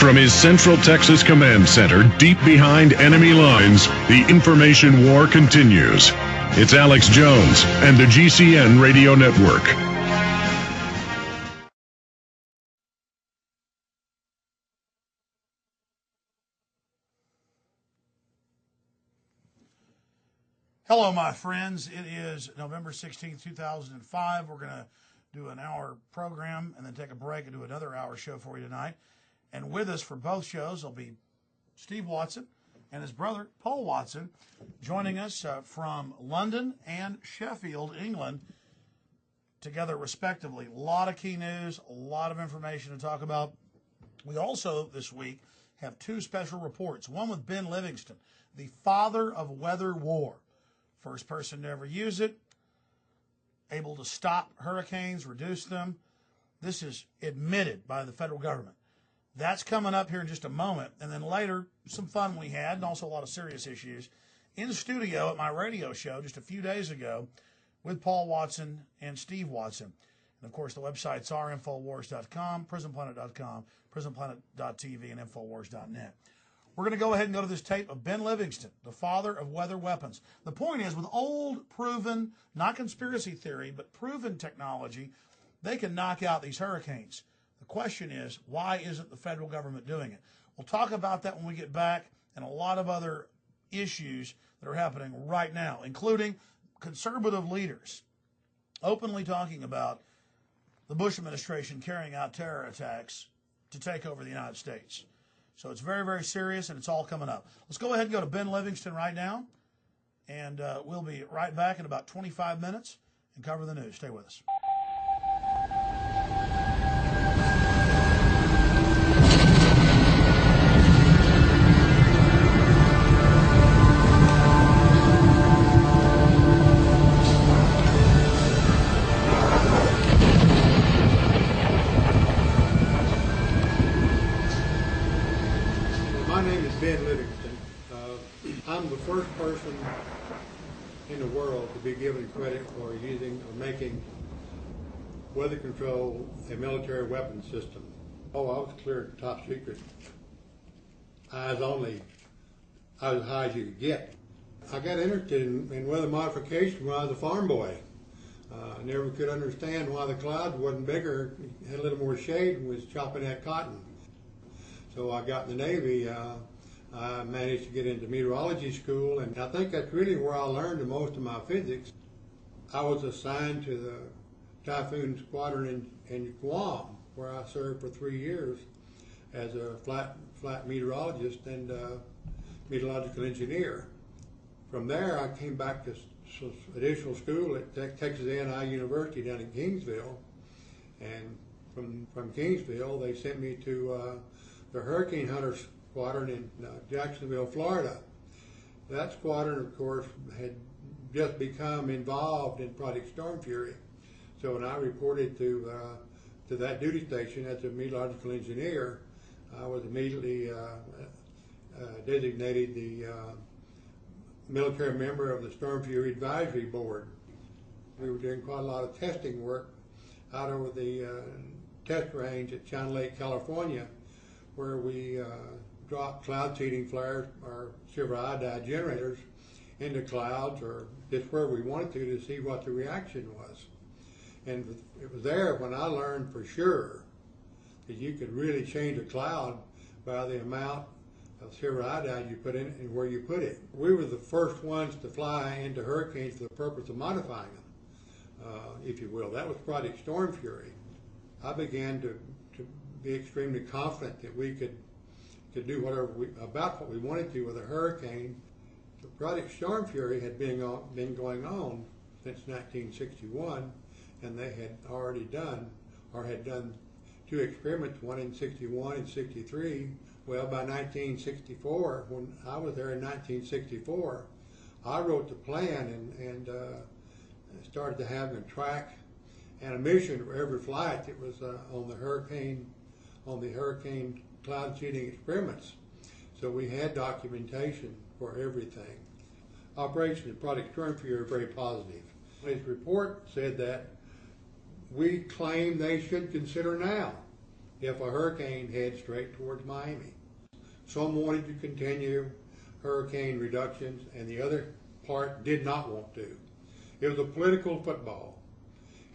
From his Central Texas Command Center, deep behind enemy lines, the information war continues. It's Alex Jones and the GCN Radio Network. Hello, my friends. It is November 16th, 2005. We're going to do an hour program and then take a break and do another hour show for you tonight. And with us for both shows will be Steve Watson and his brother, Paul Watson, joining us from London and Sheffield, England, together respectively. A lot of key news, a lot of information to talk about. We also, this week, have two special reports. One with Ben Livingston, the father of weather war. First person to ever use it, able to stop hurricanes, reduce them. This is admitted by the federal government. That's coming up here in just a moment. And then later, some fun we had, and also a lot of serious issues. In the studio at my radio show just a few days ago with Paul Watson and Steve Watson. And, of course, the websites are Infowars.com, PrisonPlanet.com, PrisonPlanet.tv, and Infowars.net. We're going to go ahead and go to this tape of Ben Livingston, the father of weather weapons. The point is, with old, proven, not conspiracy theory, but proven technology, they can knock out these hurricanes. The question is, why isn't the federal government doing it? We'll talk about that when we get back, and a lot of other issues that are happening right now, including conservative leaders openly talking about the Bush administration carrying out terror attacks to take over the United States. So it's very, very serious, and it's all coming up. Let's go ahead and go to Ben Livingston right now, and we'll be right back in about 25 minutes and cover the news. Stay with us. Ben Livingston. I'm the first person in the world to be given credit for using or making weather control a military weapon system. Oh, I was cleared top secret. Eyes only. I was as high as you could get. I got interested in weather modification when I was a farm boy. I never could understand why the clouds wasn't bigger, had a little more shade, and was chopping that cotton. So I got in the Navy. I managed to get into meteorology school, and I think that's really where I learned the most of my physics. I was assigned to the Typhoon Squadron in Guam, where I served for 3 years as a flat meteorologist and meteorological engineer. From there, I came back to additional school at Texas A&I University down in Kingsville, and from Kingsville, they sent me to the Hurricane Hunters Squadron in Jacksonville, Florida. That squadron, of course, had just become involved in Project Storm Fury. So when I reported to that duty station as a meteorological engineer, I was immediately designated the military member of the Storm Fury Advisory Board. We were doing quite a lot of testing work out over the test range at China Lake, California, where we dropped cloud seeding flares or silver iodide generators into clouds, or just where we wanted to see what the reaction was. And it was there when I learned for sure that you could really change a cloud by the amount of silver iodide you put in it and where you put it. We were the first ones to fly into hurricanes for the purpose of modifying them, if you will. That was Project Storm Fury. I began to be extremely confident that we could do whatever about what we wanted to with a hurricane. The Project Storm Fury had been going on since 1961, and they had already done, or had done 2 experiments, one in 61 and 63. Well, by 1964, when I was there in 1964, I wrote the plan and started to have them track and a mission for every flight that was on the hurricane cloud seeding experiments. So we had documentation for everything. Operation and Project Storm Fury are very positive. His report said that we claim they should consider now if a hurricane heads straight towards Miami. Some wanted to continue hurricane reductions, and the other part did not want to. It was a political football,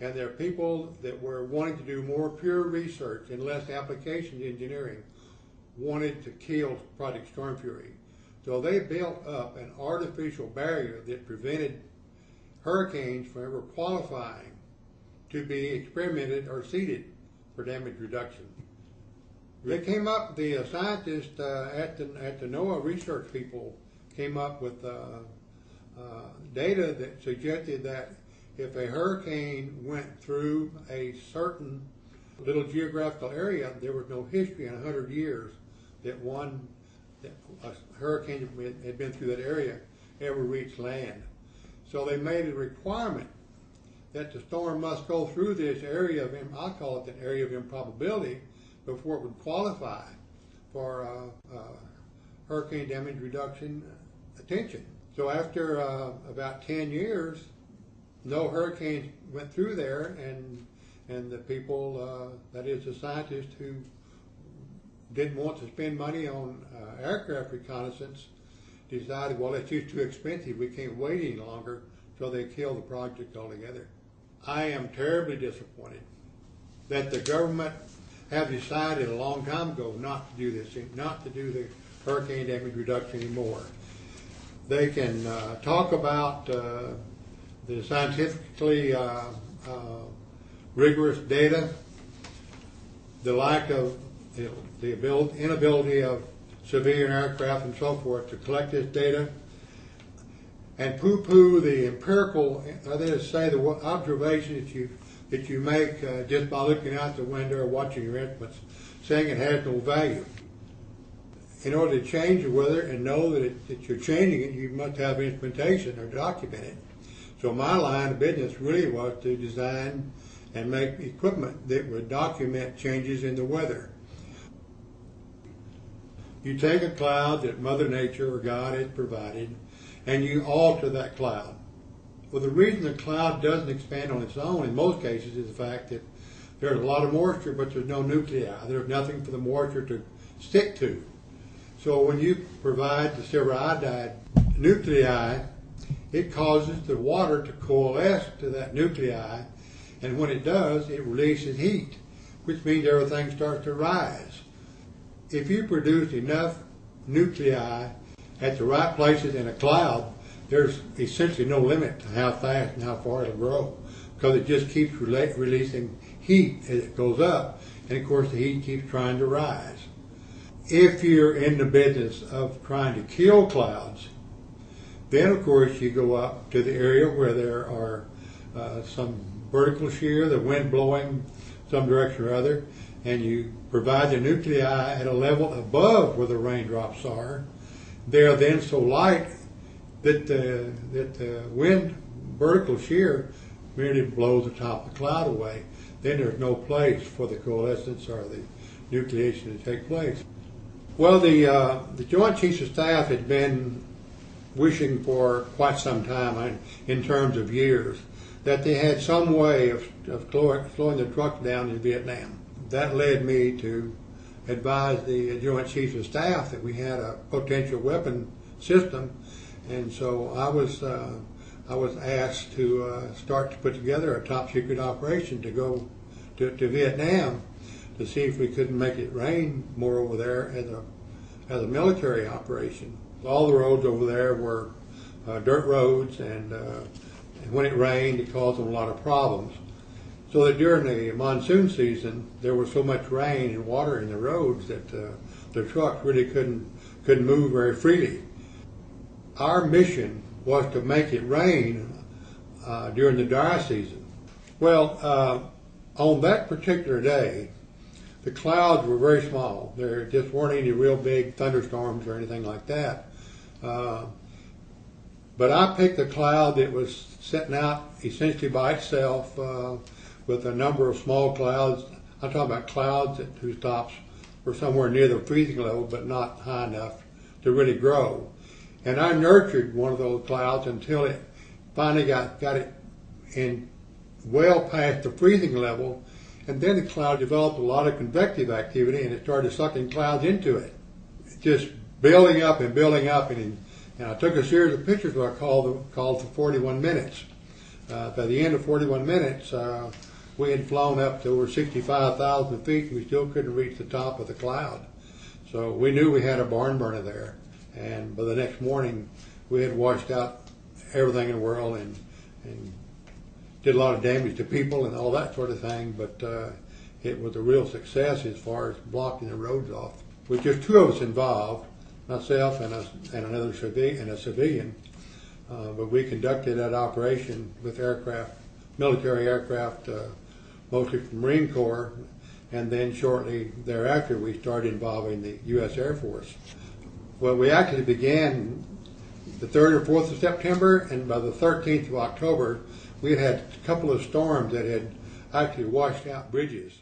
and there are people that were wanting to do more pure research and less application engineering wanted to kill Project Storm Fury. So they built up an artificial barrier that prevented hurricanes from ever qualifying to be experimented or seeded for damage reduction. They came up, the scientists at the NOAA research people came up with data that suggested that if a hurricane went through a certain little geographical area, there was no history in 100 years that a hurricane that had been through that area ever reached land. So they made a requirement that the storm must go through this area of, I call it the area of improbability, before it would qualify for hurricane damage reduction attention. So after about 10 years, no hurricanes went through there, and the people, that is the scientists who didn't want to spend money on aircraft reconnaissance, decided, well, it's just too expensive, we can't wait any longer, so they killed the project altogether. I am terribly disappointed that the government have decided a long time ago not to do this, not to do the hurricane damage reduction anymore. They can talk about the scientifically rigorous data, the lack of the inability of civilian aircraft and so forth to collect this data, and poo-poo the empirical, that is to say, the observation that you make just by looking out the window or watching your instruments, saying it has no value. In order to change the weather and know that you're changing it, you must have instrumentation or document it. So my line of business really was to design and make equipment that would document changes in the weather. You take a cloud that Mother Nature or God has provided, and you alter that cloud. Well, the reason the cloud doesn't expand on its own in most cases is the fact that there's a lot of moisture, but there's no nuclei. There's nothing for the moisture to stick to. So when you provide the silver iodide nuclei, it causes the water to coalesce to that nuclei, and when it does, it releases heat, which means everything starts to rise. If you produce enough nuclei at the right places in a cloud, there's essentially no limit to how fast and how far it'll grow, because it just keeps releasing heat as it goes up, and of course the heat keeps trying to rise. If you're in the business of trying to kill clouds, then of course you go up to the area where there are some vertical shear, the wind blowing some direction or other, and you provide the nuclei at a level above where the raindrops are. They are then so light that the wind vertical shear merely blows the top of the cloud away. Then there's no place for the coalescence or the nucleation to take place. Well, the Joint Chiefs of Staff had been wishing for quite some time, in terms of years, that they had some way of slowing the trucks down in Vietnam. That led me to advise the Joint Chiefs of Staff that we had a potential weapon system, and so I was asked to start to put together a top secret operation to go to Vietnam to see if we couldn't make it rain more over there as a military operation. All the roads over there were dirt roads, and when it rained, it caused them a lot of problems. So that during the monsoon season, there was so much rain and water in the roads that the trucks really couldn't move very freely. Our mission was to make it rain during the dry season. Well, on that particular day, the clouds were very small. There just weren't any real big thunderstorms or anything like that. But I picked a cloud that was sitting out essentially by itself with a number of small clouds. I'm talking about clouds whose tops were somewhere near the freezing level, but not high enough to really grow. And I nurtured one of those clouds until it finally got it in well past the freezing level, And then the cloud developed a lot of convective activity, and it started sucking clouds into it, just building up and building up. And I took a series of pictures that I called for 41 minutes. By the end of 41 minutes, we had flown up to over 65,000 feet, and we still couldn't reach the top of the cloud. So we knew we had a barn burner there. And by the next morning, we had washed out everything in the world and did a lot of damage to people and all that sort of thing. But it was a real success as far as blocking the roads off. With just two of us involved, myself and another civilian, but we conducted that operation with aircraft, military aircraft, mostly from Marine Corps, and then shortly thereafter we started involving the U.S. Air Force. Well, we actually began the 3rd or 4th of September, and by the 13th of October, we had had a couple of storms that had actually washed out bridges.